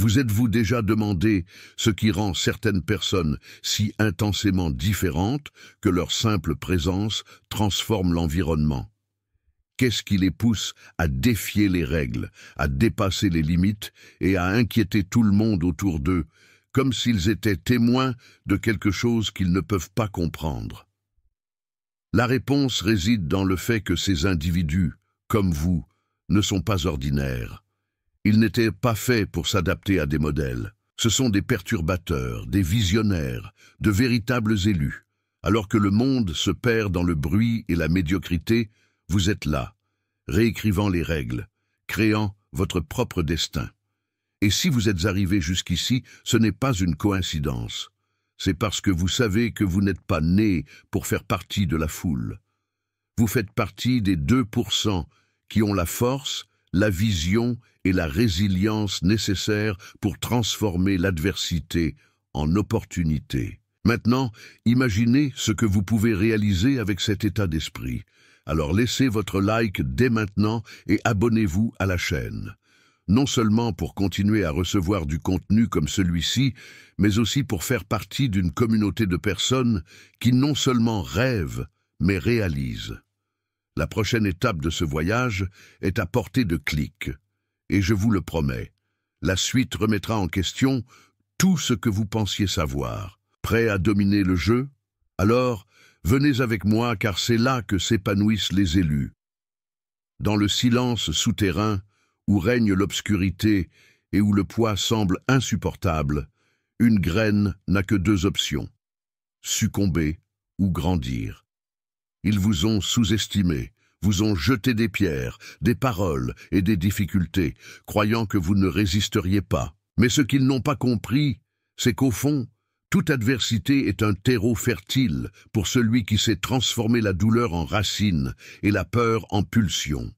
Vous êtes-vous déjà demandé ce qui rend certaines personnes si intensément différentes que leur simple présence transforme l'environnement? Qu'est-ce qui les pousse à défier les règles, à dépasser les limites et à inquiéter tout le monde autour d'eux, comme s'ils étaient témoins de quelque chose qu'ils ne peuvent pas comprendre? La réponse réside dans le fait que ces individus, comme vous, ne sont pas ordinaires. Ils n'étaient pas faits pour s'adapter à des modèles. Ce sont des perturbateurs, des visionnaires, de véritables élus. Alors que le monde se perd dans le bruit et la médiocrité, vous êtes là, réécrivant les règles, créant votre propre destin. Et si vous êtes arrivé jusqu'ici, ce n'est pas une coïncidence. C'est parce que vous savez que vous n'êtes pas né pour faire partie de la foule. Vous faites partie des 2% qui ont la force, la vision et la résilience nécessaires pour transformer l'adversité en opportunité. Maintenant, imaginez ce que vous pouvez réaliser avec cet état d'esprit. Alors laissez votre like dès maintenant et abonnez-vous à la chaîne. Non seulement pour continuer à recevoir du contenu comme celui-ci, mais aussi pour faire partie d'une communauté de personnes qui non seulement rêvent, mais réalisent. La prochaine étape de ce voyage est à portée de clic. Et je vous le promets, la suite remettra en question tout ce que vous pensiez savoir. Prêt à dominer le jeu? Alors, venez avec moi car c'est là que s'épanouissent les élus. Dans le silence souterrain, où règne l'obscurité et où le poids semble insupportable, une graine n'a que 2 options: succomber ou grandir. Ils vous ont sous-estimé, vous ont jeté des pierres, des paroles et des difficultés, croyant que vous ne résisteriez pas. Mais ce qu'ils n'ont pas compris, c'est qu'au fond, toute adversité est un terreau fertile pour celui qui sait transformer la douleur en racine et la peur en pulsion.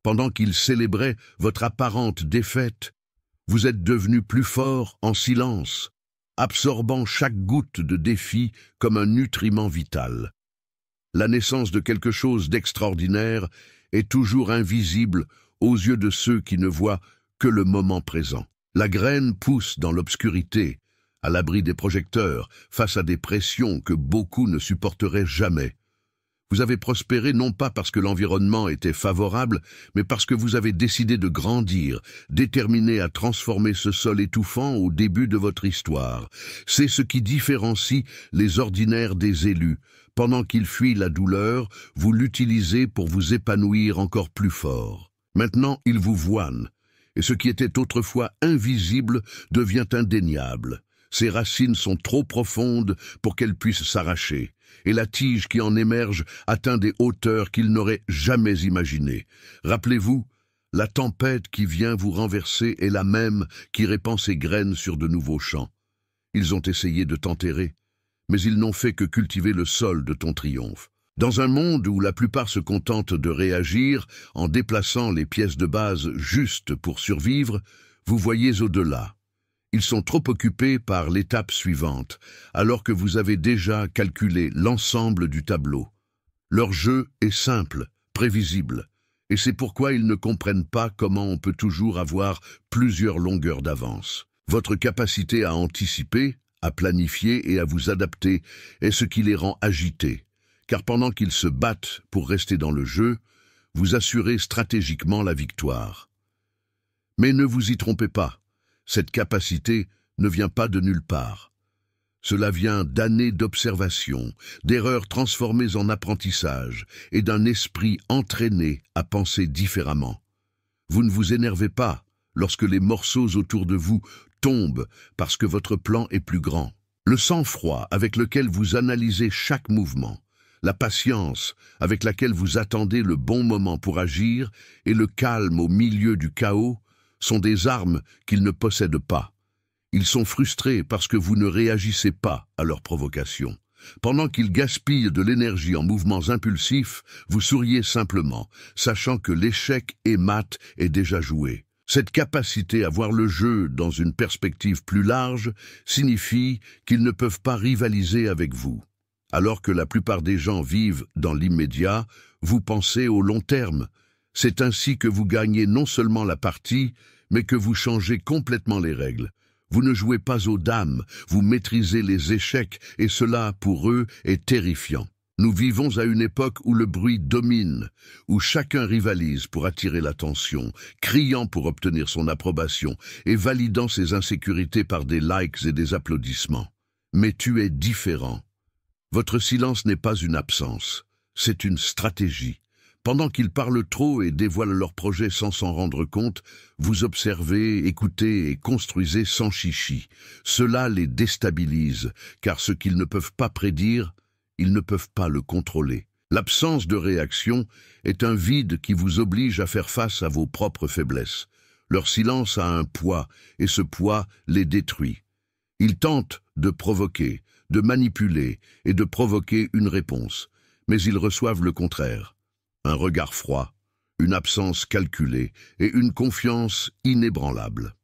Pendant qu'ils célébraient votre apparente défaite, vous êtes devenu plus fort en silence, absorbant chaque goutte de défi comme un nutriment vital. La naissance de quelque chose d'extraordinaire est toujours invisible aux yeux de ceux qui ne voient que le moment présent. La graine pousse dans l'obscurité, à l'abri des projecteurs, face à des pressions que beaucoup ne supporteraient jamais. Vous avez prospéré non pas parce que l'environnement était favorable, mais parce que vous avez décidé de grandir, déterminé à transformer ce sol étouffant au début de votre histoire. C'est ce qui différencie les ordinaires des élus. Pendant qu'ils fuient la douleur, vous l'utilisez pour vous épanouir encore plus fort. Maintenant, ils vous voient, et ce qui était autrefois invisible devient indéniable. Ces racines sont trop profondes pour qu'elles puissent s'arracher, et la tige qui en émerge atteint des hauteurs qu'ils n'auraient jamais imaginées. Rappelez-vous, la tempête qui vient vous renverser est la même qui répand ses graines sur de nouveaux champs. Ils ont essayé de t'enterrer, mais ils n'ont fait que cultiver le sol de ton triomphe. Dans un monde où la plupart se contentent de réagir en déplaçant les pièces de base justes pour survivre, vous voyez au-delà. Ils sont trop occupés par l'étape suivante, alors que vous avez déjà calculé l'ensemble du tableau. Leur jeu est simple, prévisible, et c'est pourquoi ils ne comprennent pas comment on peut toujours avoir plusieurs longueurs d'avance. Votre capacité à anticiper, à planifier et à vous adapter est ce qui les rend agités, car pendant qu'ils se battent pour rester dans le jeu, vous assurez stratégiquement la victoire. Mais ne vous y trompez pas. Cette capacité ne vient pas de nulle part. Cela vient d'années d'observation, d'erreurs transformées en apprentissage et d'un esprit entraîné à penser différemment. Vous ne vous énervez pas lorsque les morceaux autour de vous tombent parce que votre plan est plus grand. Le sang-froid avec lequel vous analysez chaque mouvement, la patience avec laquelle vous attendez le bon moment pour agir et le calme au milieu du chaos sont des armes qu'ils ne possèdent pas. Ils sont frustrés parce que vous ne réagissez pas à leurs provocations. Pendant qu'ils gaspillent de l'énergie en mouvements impulsifs, vous souriez simplement, sachant que l'échec et mat est déjà joué. Cette capacité à voir le jeu dans une perspective plus large signifie qu'ils ne peuvent pas rivaliser avec vous. Alors que la plupart des gens vivent dans l'immédiat, vous pensez au long terme. C'est ainsi que vous gagnez non seulement la partie, mais que vous changez complètement les règles. Vous ne jouez pas aux dames, vous maîtrisez les échecs, et cela, pour eux, est terrifiant. Nous vivons à une époque où le bruit domine, où chacun rivalise pour attirer l'attention, criant pour obtenir son approbation et validant ses insécurités par des likes et des applaudissements. Mais tu es différent. Votre silence n'est pas une absence, c'est une stratégie. Pendant qu'ils parlent trop et dévoilent leurs projets sans s'en rendre compte, vous observez, écoutez et construisez sans chichi. Cela les déstabilise, car ce qu'ils ne peuvent pas prédire, ils ne peuvent pas le contrôler. L'absence de réaction est un vide qui vous oblige à faire face à vos propres faiblesses. Leur silence a un poids, et ce poids les détruit. Ils tentent de provoquer, de manipuler et de provoquer une réponse, mais ils reçoivent le contraire. Un regard froid, une absence calculée et une confiance inébranlable.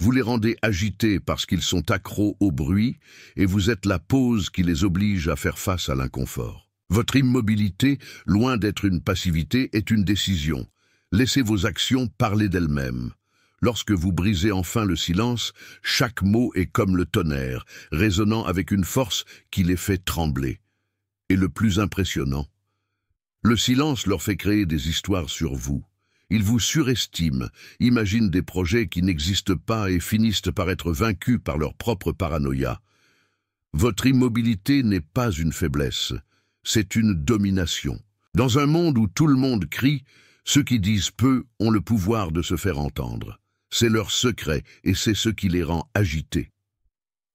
Vous les rendez agités parce qu'ils sont accros au bruit et vous êtes la pause qui les oblige à faire face à l'inconfort. Votre immobilité, loin d'être une passivité, est une décision. Laissez vos actions parler d'elles-mêmes. Lorsque vous brisez enfin le silence, chaque mot est comme le tonnerre, résonnant avec une force qui les fait trembler. Et le plus impressionnant, le silence leur fait créer des histoires sur vous. Ils vous surestiment, imaginent des projets qui n'existent pas et finissent par être vaincus par leur propre paranoïa. Votre immobilité n'est pas une faiblesse, c'est une domination. Dans un monde où tout le monde crie, ceux qui disent peu ont le pouvoir de se faire entendre. C'est leur secret et c'est ce qui les rend agités.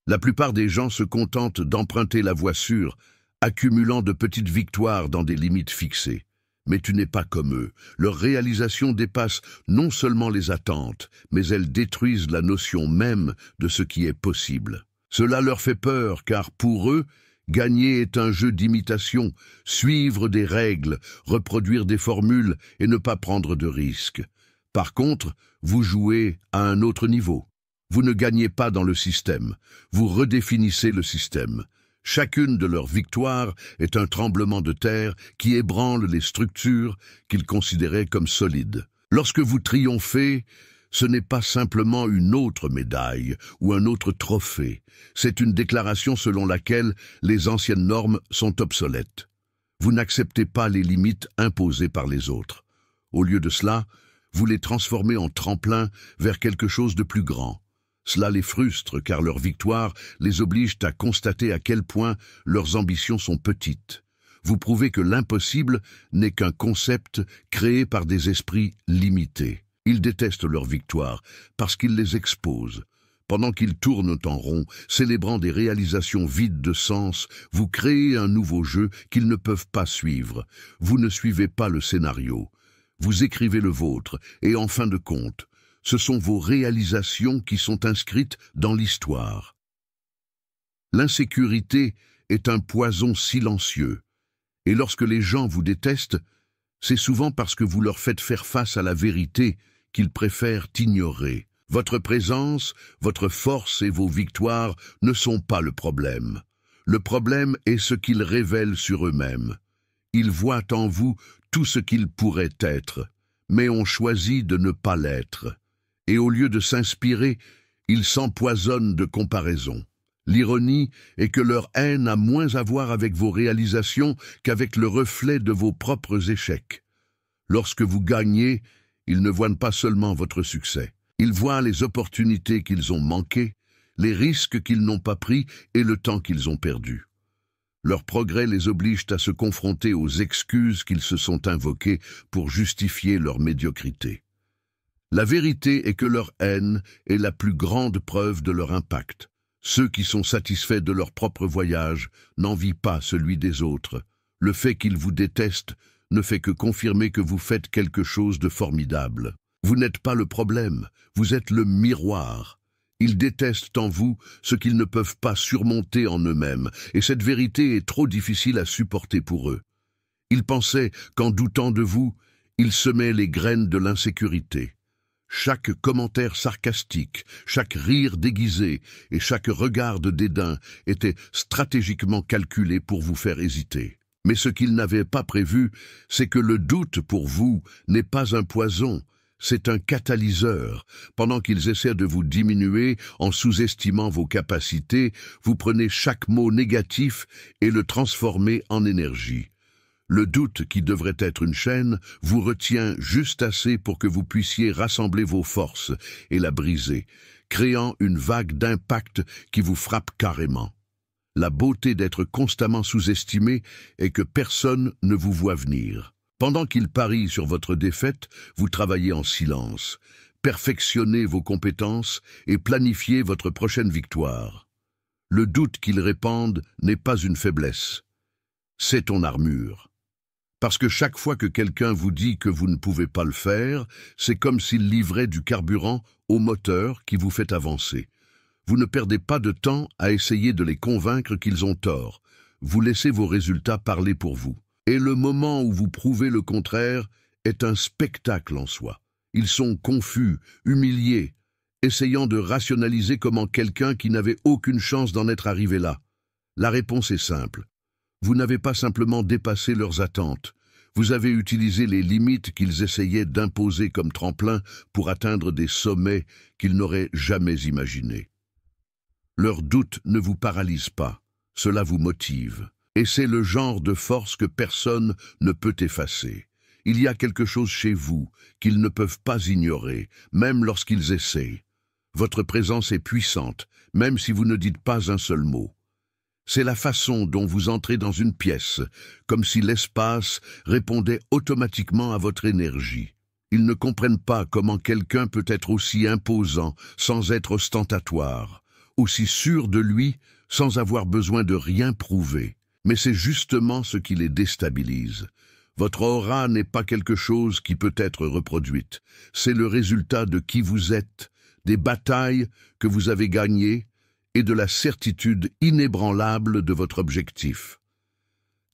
La plupart des gens se contentent d'emprunter la voie sûre, accumulant de petites victoires dans des limites fixées. Mais tu n'es pas comme eux. Leur réalisation dépasse non seulement les attentes, mais elles détruisent la notion même de ce qui est possible. Cela leur fait peur, car pour eux, gagner est un jeu d'imitation, suivre des règles, reproduire des formules et ne pas prendre de risques. Par contre, vous jouez à un autre niveau. Vous ne gagnez pas dans le système, vous redéfinissez le système. Chacune de leurs victoires est un tremblement de terre qui ébranle les structures qu'ils considéraient comme solides. Lorsque vous triomphez, ce n'est pas simplement une autre médaille ou un autre trophée. C'est une déclaration selon laquelle les anciennes normes sont obsolètes. Vous n'acceptez pas les limites imposées par les autres. Au lieu de cela, vous les transformez en tremplin vers quelque chose de plus grand. Cela les frustre car leur victoire les oblige à constater à quel point leurs ambitions sont petites. Vous prouvez que l'impossible n'est qu'un concept créé par des esprits limités. Ils détestent leur victoire parce qu'ils les exposent. Pendant qu'ils tournent en rond, célébrant des réalisations vides de sens, vous créez un nouveau jeu qu'ils ne peuvent pas suivre. Vous ne suivez pas le scénario. Vous écrivez le vôtre et en fin de compte, ce sont vos réalisations qui sont inscrites dans l'histoire. L'insécurité est un poison silencieux, et lorsque les gens vous détestent, c'est souvent parce que vous leur faites faire face à la vérité qu'ils préfèrent ignorer. Votre présence, votre force et vos victoires ne sont pas le problème. Le problème est ce qu'ils révèlent sur eux-mêmes. Ils voient en vous tout ce qu'ils pourraient être, mais ont choisi de ne pas l'être. Et au lieu de s'inspirer, ils s'empoisonnent de comparaisons. L'ironie est que leur haine a moins à voir avec vos réalisations qu'avec le reflet de vos propres échecs. Lorsque vous gagnez, ils ne voient pas seulement votre succès. Ils voient les opportunités qu'ils ont manquées, les risques qu'ils n'ont pas pris et le temps qu'ils ont perdu. Leur progrès les oblige à se confronter aux excuses qu'ils se sont invoquées pour justifier leur médiocrité. La vérité est que leur haine est la plus grande preuve de leur impact. Ceux qui sont satisfaits de leur propre voyage n'envient pas celui des autres. Le fait qu'ils vous détestent ne fait que confirmer que vous faites quelque chose de formidable. Vous n'êtes pas le problème, vous êtes le miroir. Ils détestent en vous ce qu'ils ne peuvent pas surmonter en eux-mêmes, et cette vérité est trop difficile à supporter pour eux. Ils pensaient qu'en doutant de vous, ils semaient les graines de l'insécurité. Chaque commentaire sarcastique, chaque rire déguisé et chaque regard de dédain était stratégiquement calculé pour vous faire hésiter. Mais ce qu'ils n'avaient pas prévu, c'est que le doute pour vous n'est pas un poison, c'est un catalyseur. Pendant qu'ils essaient de vous diminuer en sous-estimant vos capacités, vous prenez chaque mot négatif et le transformez en énergie. Le doute, qui devrait être une chaîne, vous retient juste assez pour que vous puissiez rassembler vos forces et la briser, créant une vague d'impact qui vous frappe carrément. La beauté d'être constamment sous-estimé est que personne ne vous voit venir. Pendant qu'il parie sur votre défaite, vous travaillez en silence, perfectionnez vos compétences et planifiez votre prochaine victoire. Le doute qu'ils répandent n'est pas une faiblesse, c'est ton armure. Parce que chaque fois que quelqu'un vous dit que vous ne pouvez pas le faire, c'est comme s'il livrait du carburant au moteur qui vous fait avancer. Vous ne perdez pas de temps à essayer de les convaincre qu'ils ont tort. Vous laissez vos résultats parler pour vous. Et le moment où vous prouvez le contraire est un spectacle en soi. Ils sont confus, humiliés, essayant de rationaliser comment quelqu'un qui n'avait aucune chance d'en être arrivé là. La réponse est simple. Vous n'avez pas simplement dépassé leurs attentes. Vous avez utilisé les limites qu'ils essayaient d'imposer comme tremplin pour atteindre des sommets qu'ils n'auraient jamais imaginés. Leurs doutes ne vous paralysent pas. Cela vous motive. Et c'est le genre de force que personne ne peut effacer. Il y a quelque chose chez vous qu'ils ne peuvent pas ignorer, même lorsqu'ils essaient. Votre présence est puissante, même si vous ne dites pas un seul mot. C'est la façon dont vous entrez dans une pièce, comme si l'espace répondait automatiquement à votre énergie. Ils ne comprennent pas comment quelqu'un peut être aussi imposant sans être ostentatoire, aussi sûr de lui sans avoir besoin de rien prouver. Mais c'est justement ce qui les déstabilise. Votre aura n'est pas quelque chose qui peut être reproduite. C'est le résultat de qui vous êtes, des batailles que vous avez gagnées et de la certitude inébranlable de votre objectif.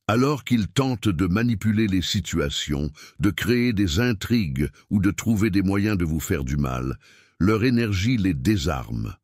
Alors qu'ils tentent de manipuler les situations, de créer des intrigues ou de trouver des moyens de vous faire du mal, leur énergie les désarme.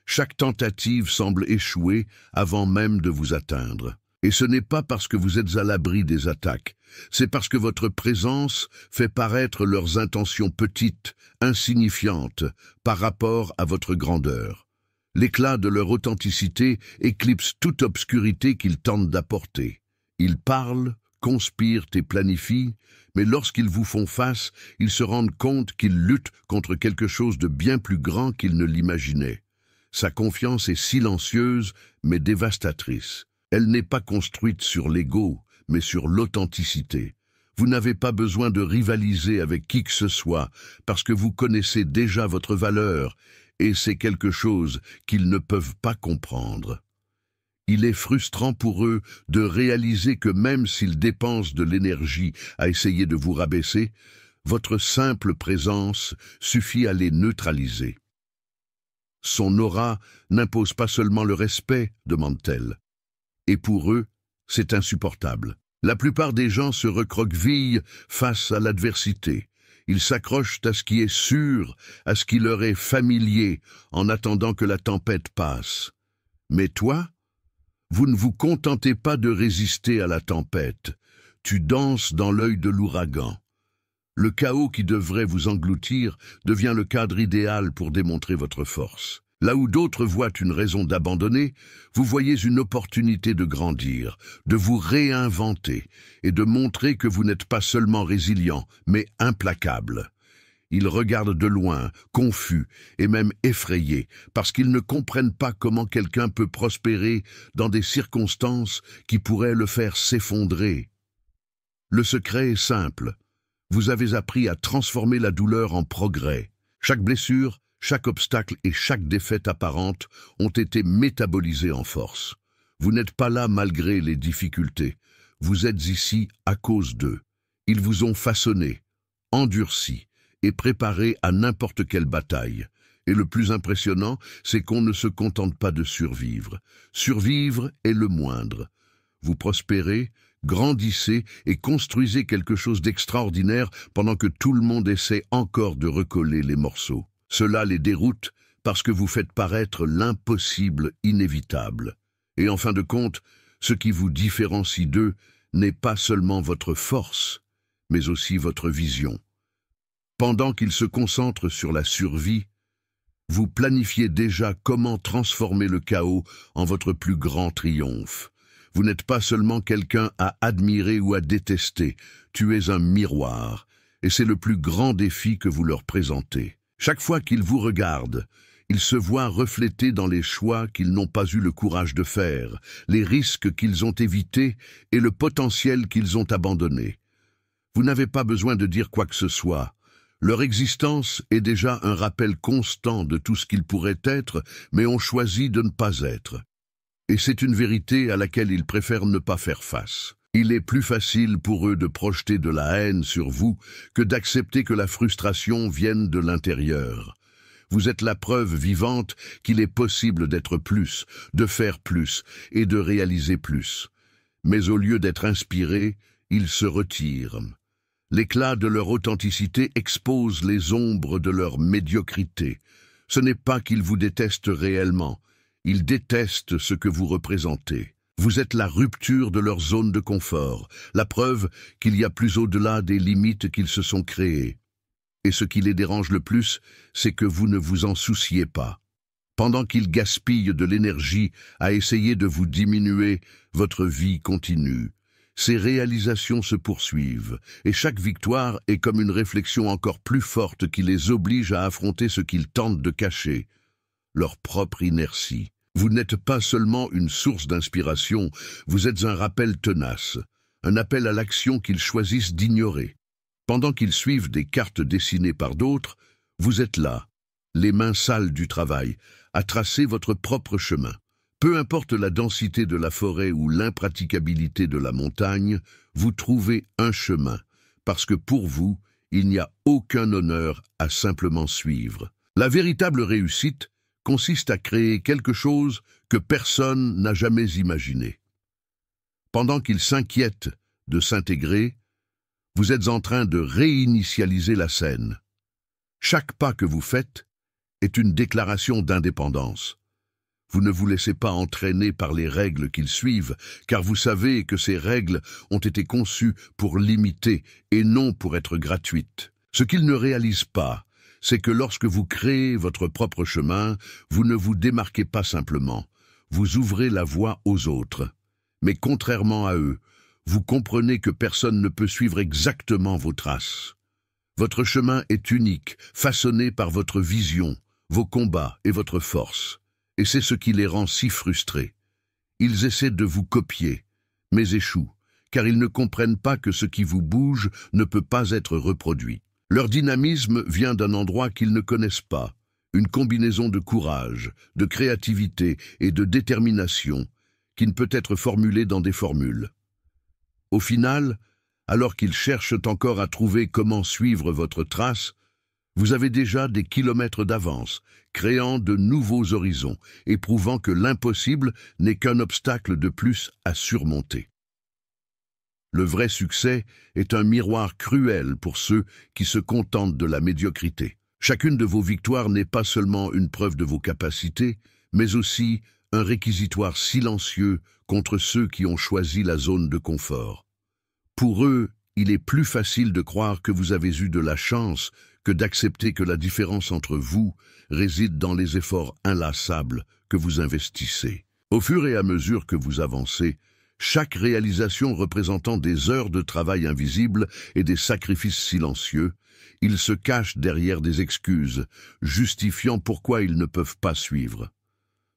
Chaque tentative semble échouer avant même de vous atteindre. Et ce n'est pas parce que vous êtes à l'abri des attaques, c'est parce que votre présence fait paraître leurs intentions petites, insignifiantes, par rapport à votre grandeur. L'éclat de leur authenticité éclipse toute obscurité qu'ils tentent d'apporter. Ils parlent, conspirent et planifient, mais lorsqu'ils vous font face, ils se rendent compte qu'ils luttent contre quelque chose de bien plus grand qu'ils ne l'imaginaient. Sa confiance est silencieuse, mais dévastatrice. Elle n'est pas construite sur l'ego, mais sur l'authenticité. Vous n'avez pas besoin de rivaliser avec qui que ce soit, parce que vous connaissez déjà votre valeur, et c'est quelque chose qu'ils ne peuvent pas comprendre. Il est frustrant pour eux de réaliser que même s'ils dépensent de l'énergie à essayer de vous rabaisser, votre simple présence suffit à les neutraliser. Son aura n'impose pas seulement le respect, demande-t-elle. Et pour eux, c'est insupportable. La plupart des gens se recroquevillent face à l'adversité. Ils s'accrochent à ce qui est sûr, à ce qui leur est familier, en attendant que la tempête passe. Mais toi, vous ne vous contentez pas de résister à la tempête. Tu danses dans l'œil de l'ouragan. Le chaos qui devrait vous engloutir devient le cadre idéal pour démontrer votre force. Là où d'autres voient une raison d'abandonner, vous voyez une opportunité de grandir, de vous réinventer et de montrer que vous n'êtes pas seulement résilient, mais implacable. Ils regardent de loin, confus et même effrayés, parce qu'ils ne comprennent pas comment quelqu'un peut prospérer dans des circonstances qui pourraient le faire s'effondrer. Le secret est simple. Vous avez appris à transformer la douleur en progrès. Chaque blessure, chaque obstacle et chaque défaite apparente ont été métabolisés en force. Vous n'êtes pas là malgré les difficultés. Vous êtes ici à cause d'eux. Ils vous ont façonné, endurci et préparé à n'importe quelle bataille. Et le plus impressionnant, c'est qu'on ne se contente pas de survivre. Survivre est le moindre. Vous prospérez, grandissez et construisez quelque chose d'extraordinaire pendant que tout le monde essaie encore de recoller les morceaux. Cela les déroute parce que vous faites paraître l'impossible inévitable. Et en fin de compte, ce qui vous différencie d'eux n'est pas seulement votre force, mais aussi votre vision. Pendant qu'ils se concentrent sur la survie, vous planifiez déjà comment transformer le chaos en votre plus grand triomphe. Vous n'êtes pas seulement quelqu'un à admirer ou à détester, tu es un miroir, et c'est le plus grand défi que vous leur présentez. Chaque fois qu'ils vous regardent, ils se voient reflétés dans les choix qu'ils n'ont pas eu le courage de faire, les risques qu'ils ont évités et le potentiel qu'ils ont abandonné. Vous n'avez pas besoin de dire quoi que ce soit. Leur existence est déjà un rappel constant de tout ce qu'ils pourraient être, mais ont choisi de ne pas être. Et c'est une vérité à laquelle ils préfèrent ne pas faire face. Il est plus facile pour eux de projeter de la haine sur vous que d'accepter que la frustration vienne de l'intérieur. Vous êtes la preuve vivante qu'il est possible d'être plus, de faire plus et de réaliser plus. Mais au lieu d'être inspirés, ils se retirent. L'éclat de leur authenticité expose les ombres de leur médiocrité. Ce n'est pas qu'ils vous détestent réellement, ils détestent ce que vous représentez. Vous êtes la rupture de leur zone de confort, la preuve qu'il y a plus au-delà des limites qu'ils se sont créées. Et ce qui les dérange le plus, c'est que vous ne vous en souciez pas. Pendant qu'ils gaspillent de l'énergie à essayer de vous diminuer, votre vie continue. Ces réalisations se poursuivent, et chaque victoire est comme une réflexion encore plus forte qui les oblige à affronter ce qu'ils tentent de cacher, leur propre inertie. Vous n'êtes pas seulement une source d'inspiration, vous êtes un rappel tenace, un appel à l'action qu'ils choisissent d'ignorer. Pendant qu'ils suivent des cartes dessinées par d'autres, vous êtes là, les mains sales du travail, à tracer votre propre chemin. Peu importe la densité de la forêt ou l'impraticabilité de la montagne, vous trouvez un chemin, parce que pour vous, il n'y a aucun honneur à simplement suivre. La véritable réussite consiste à créer quelque chose que personne n'a jamais imaginé. Pendant qu'ils s'inquiètent de s'intégrer, vous êtes en train de réinitialiser la scène. Chaque pas que vous faites est une déclaration d'indépendance. Vous ne vous laissez pas entraîner par les règles qu'ils suivent, car vous savez que ces règles ont été conçues pour limiter et non pour être gratuites. Ce qu'ils ne réalisent pas, c'est que lorsque vous créez votre propre chemin, vous ne vous démarquez pas simplement, vous ouvrez la voie aux autres. Mais contrairement à eux, vous comprenez que personne ne peut suivre exactement vos traces. Votre chemin est unique, façonné par votre vision, vos combats et votre force. Et c'est ce qui les rend si frustrés. Ils essaient de vous copier, mais échouent, car ils ne comprennent pas que ce qui vous bouge ne peut pas être reproduit. Leur dynamisme vient d'un endroit qu'ils ne connaissent pas, une combinaison de courage, de créativité et de détermination qui ne peut être formulée dans des formules. Au final, alors qu'ils cherchent encore à trouver comment suivre votre trace, vous avez déjà des kilomètres d'avance, créant de nouveaux horizons et prouvant que l'impossible n'est qu'un obstacle de plus à surmonter. Le vrai succès est un miroir cruel pour ceux qui se contentent de la médiocrité. Chacune de vos victoires n'est pas seulement une preuve de vos capacités, mais aussi un réquisitoire silencieux contre ceux qui ont choisi la zone de confort. Pour eux, il est plus facile de croire que vous avez eu de la chance que d'accepter que la différence entre vous réside dans les efforts inlassables que vous investissez. Au fur et à mesure que vous avancez, chaque réalisation représentant des heures de travail invisibles et des sacrifices silencieux, ils se cachent derrière des excuses, justifiant pourquoi ils ne peuvent pas suivre.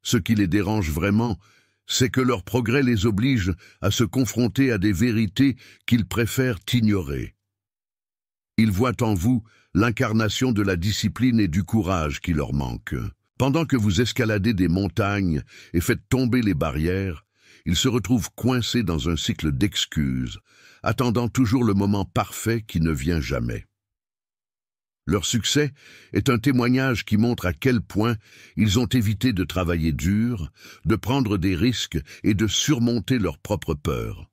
Ce qui les dérange vraiment, c'est que leur progrès les oblige à se confronter à des vérités qu'ils préfèrent ignorer. Ils voient en vous l'incarnation de la discipline et du courage qui leur manquent. Pendant que vous escaladez des montagnes et faites tomber les barrières, ils se retrouvent coincés dans un cycle d'excuses, attendant toujours le moment parfait qui ne vient jamais. Leur succès est un témoignage qui montre à quel point ils ont évité de travailler dur, de prendre des risques et de surmonter leurs propres peurs.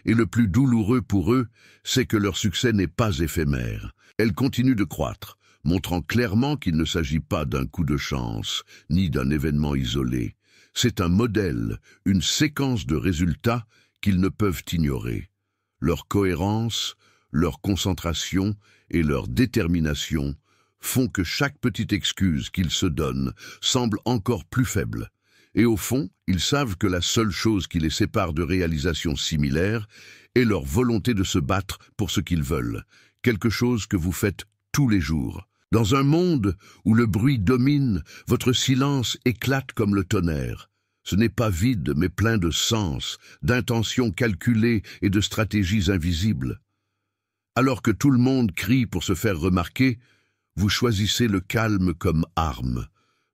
Et le plus douloureux pour eux, c'est que leur succès n'est pas éphémère. Elle continue de croître, montrant clairement qu'il ne s'agit pas d'un coup de chance, ni d'un événement isolé. C'est un modèle, une séquence de résultats qu'ils ne peuvent ignorer. Leur cohérence, leur concentration et leur détermination font que chaque petite excuse qu'ils se donnent semble encore plus faible. Et au fond, ils savent que la seule chose qui les sépare de réalisations similaires est leur volonté de se battre pour ce qu'ils veulent, quelque chose que vous faites tous les jours. Dans un monde où le bruit domine, votre silence éclate comme le tonnerre. Ce n'est pas vide, mais plein de sens, d'intentions calculées et de stratégies invisibles. Alors que tout le monde crie pour se faire remarquer, vous choisissez le calme comme arme.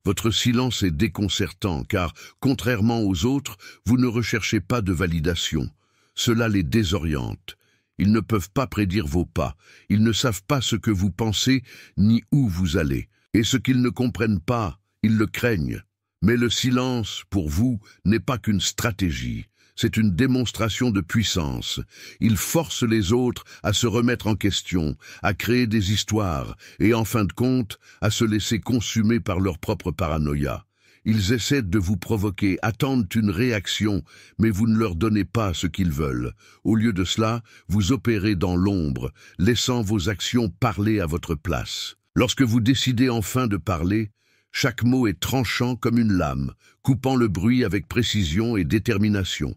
Votre silence est déconcertant, car, contrairement aux autres, vous ne recherchez pas de validation. Cela les désoriente. Ils ne peuvent pas prédire vos pas. Ils ne savent pas ce que vous pensez, ni où vous allez. Et ce qu'ils ne comprennent pas, ils le craignent. Mais le silence, pour vous, n'est pas qu'une stratégie. C'est une démonstration de puissance. Il force les autres à se remettre en question, à créer des histoires, et en fin de compte, à se laisser consumer par leur propre paranoïa. Ils essaient de vous provoquer, attendent une réaction, mais vous ne leur donnez pas ce qu'ils veulent. Au lieu de cela, vous opérez dans l'ombre, laissant vos actions parler à votre place. Lorsque vous décidez enfin de parler, chaque mot est tranchant comme une lame, coupant le bruit avec précision et détermination.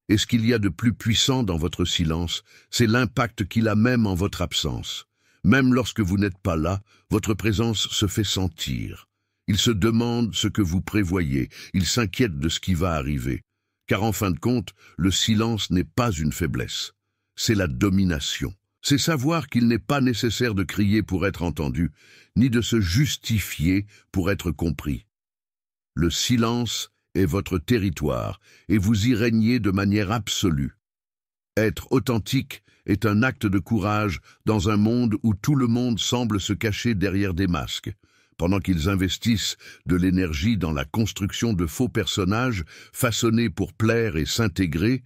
Et ce qu'il y a de plus puissant dans votre silence, c'est l'impact qu'il a même en votre absence. Même lorsque vous n'êtes pas là, votre présence se fait sentir. Il se demande ce que vous prévoyez, il s'inquiète de ce qui va arriver. Car en fin de compte, le silence n'est pas une faiblesse, c'est la domination. C'est savoir qu'il n'est pas nécessaire de crier pour être entendu, ni de se justifier pour être compris. Le silence est votre territoire, et vous y régnez de manière absolue. Être authentique est un acte de courage dans un monde où tout le monde semble se cacher derrière des masques. Pendant qu'ils investissent de l'énergie dans la construction de faux personnages façonnés pour plaire et s'intégrer,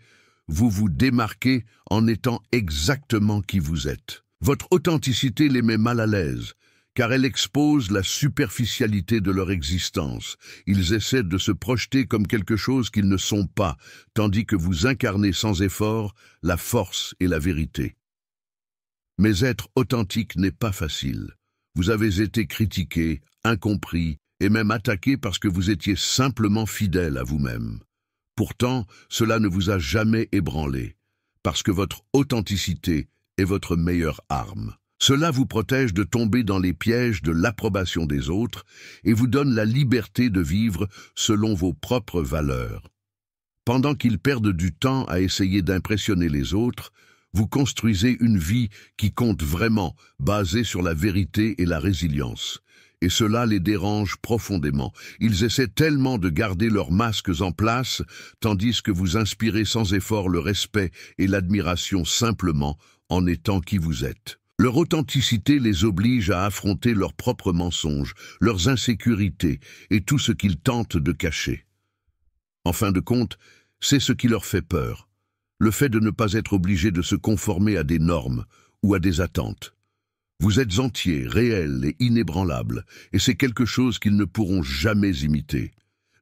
vous vous démarquez en étant exactement qui vous êtes. Votre authenticité les met mal à l'aise, car elle expose la superficialité de leur existence. Ils essaient de se projeter comme quelque chose qu'ils ne sont pas, tandis que vous incarnez sans effort la force et la vérité. Mais être authentique n'est pas facile. Vous avez été critiqué, incompris et même attaqué parce que vous étiez simplement fidèle à vous-même. Pourtant, cela ne vous a jamais ébranlé, parce que votre authenticité est votre meilleure arme. Cela vous protège de tomber dans les pièges de l'approbation des autres et vous donne la liberté de vivre selon vos propres valeurs. Pendant qu'ils perdent du temps à essayer d'impressionner les autres, vous construisez une vie qui compte vraiment, basée sur la vérité et la résilience. Et cela les dérange profondément. Ils essaient tellement de garder leurs masques en place, tandis que vous inspirez sans effort le respect et l'admiration simplement en étant qui vous êtes. Leur authenticité les oblige à affronter leurs propres mensonges, leurs insécurités et tout ce qu'ils tentent de cacher. En fin de compte, c'est ce qui leur fait peur. Le fait de ne pas être obligé de se conformer à des normes ou à des attentes. Vous êtes entier, réel et inébranlable, et c'est quelque chose qu'ils ne pourront jamais imiter.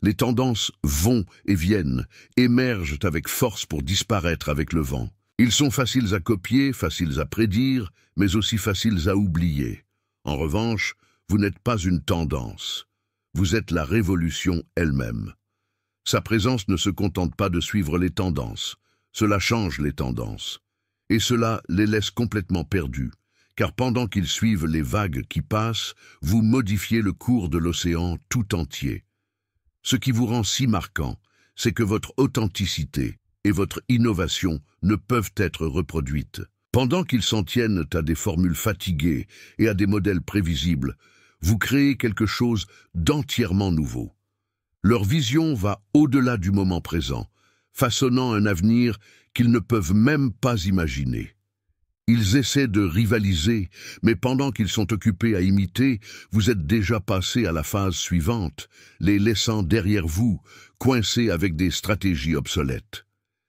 Les tendances vont et viennent, émergent avec force pour disparaître avec le vent. Ils sont faciles à copier, faciles à prédire, mais aussi faciles à oublier. En revanche, vous n'êtes pas une tendance. Vous êtes la révolution elle-même. Sa présence ne se contente pas de suivre les tendances. Cela change les tendances. Et cela les laisse complètement perdus. Car pendant qu'ils suivent les vagues qui passent, vous modifiez le cours de l'océan tout entier. Ce qui vous rend si marquant, c'est que votre authenticité et votre innovation ne peuvent être reproduites. Pendant qu'ils s'en tiennent à des formules fatiguées et à des modèles prévisibles, vous créez quelque chose d'entièrement nouveau. Leur vision va au-delà du moment présent, façonnant un avenir qu'ils ne peuvent même pas imaginer. Ils essaient de rivaliser, mais pendant qu'ils sont occupés à imiter, vous êtes déjà passé à la phase suivante, les laissant derrière vous, coincés avec des stratégies obsolètes.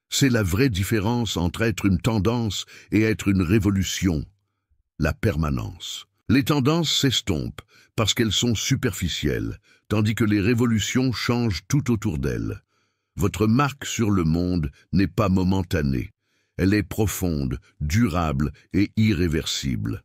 C'est la vraie différence entre être une tendance et être une révolution, la permanence. Les tendances s'estompent parce qu'elles sont superficielles, tandis que les révolutions changent tout autour d'elles. Votre marque sur le monde n'est pas momentanée. Elle est profonde, durable et irréversible.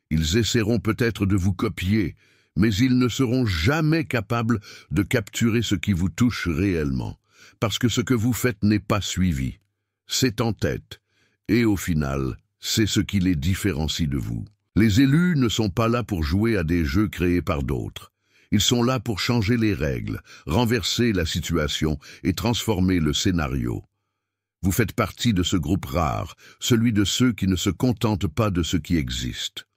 Ils essaieront peut-être de vous copier, mais ils ne seront jamais capables de capturer ce qui vous touche réellement, parce que ce que vous faites n'est pas suivi. C'est en tête, et au final, c'est ce qui les différencie de vous. Les élus ne sont pas là pour jouer à des jeux créés par d'autres. Ils sont là pour changer les règles, renverser la situation et transformer le scénario. Vous faites partie de ce groupe rare, celui de ceux qui ne se contentent pas de ce qui existe.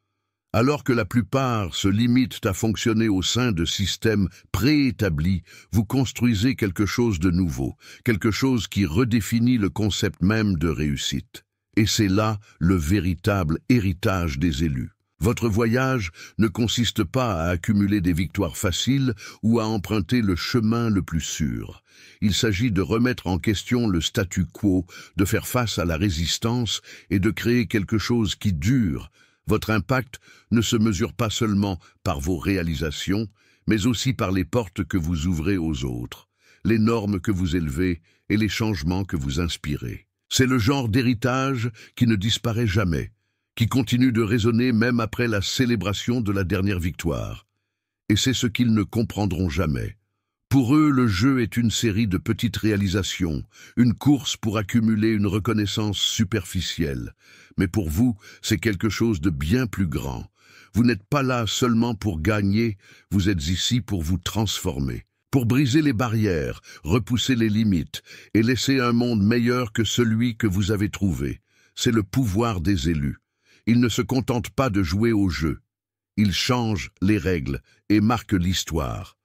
Alors que la plupart se limitent à fonctionner au sein de systèmes préétablis, vous construisez quelque chose de nouveau, quelque chose qui redéfinit le concept même de réussite. Et c'est là le véritable héritage des élus. Votre voyage ne consiste pas à accumuler des victoires faciles ou à emprunter le chemin le plus sûr. Il s'agit de remettre en question le statu quo, de faire face à la résistance et de créer quelque chose qui dure. Votre impact ne se mesure pas seulement par vos réalisations, mais aussi par les portes que vous ouvrez aux autres, les normes que vous élevez et les changements que vous inspirez. C'est le genre d'héritage qui ne disparaît jamais, qui continue de résonner même après la célébration de la dernière victoire. Et c'est ce qu'ils ne comprendront jamais. Pour eux, le jeu est une série de petites réalisations, une course pour accumuler une reconnaissance superficielle. Mais pour vous, c'est quelque chose de bien plus grand. Vous n'êtes pas là seulement pour gagner, vous êtes ici pour vous transformer, pour briser les barrières, repousser les limites et laisser un monde meilleur que celui que vous avez trouvé. C'est le pouvoir des élus. Ils ne se contentent pas de jouer au jeu. Ils changent les règles et marquent l'histoire.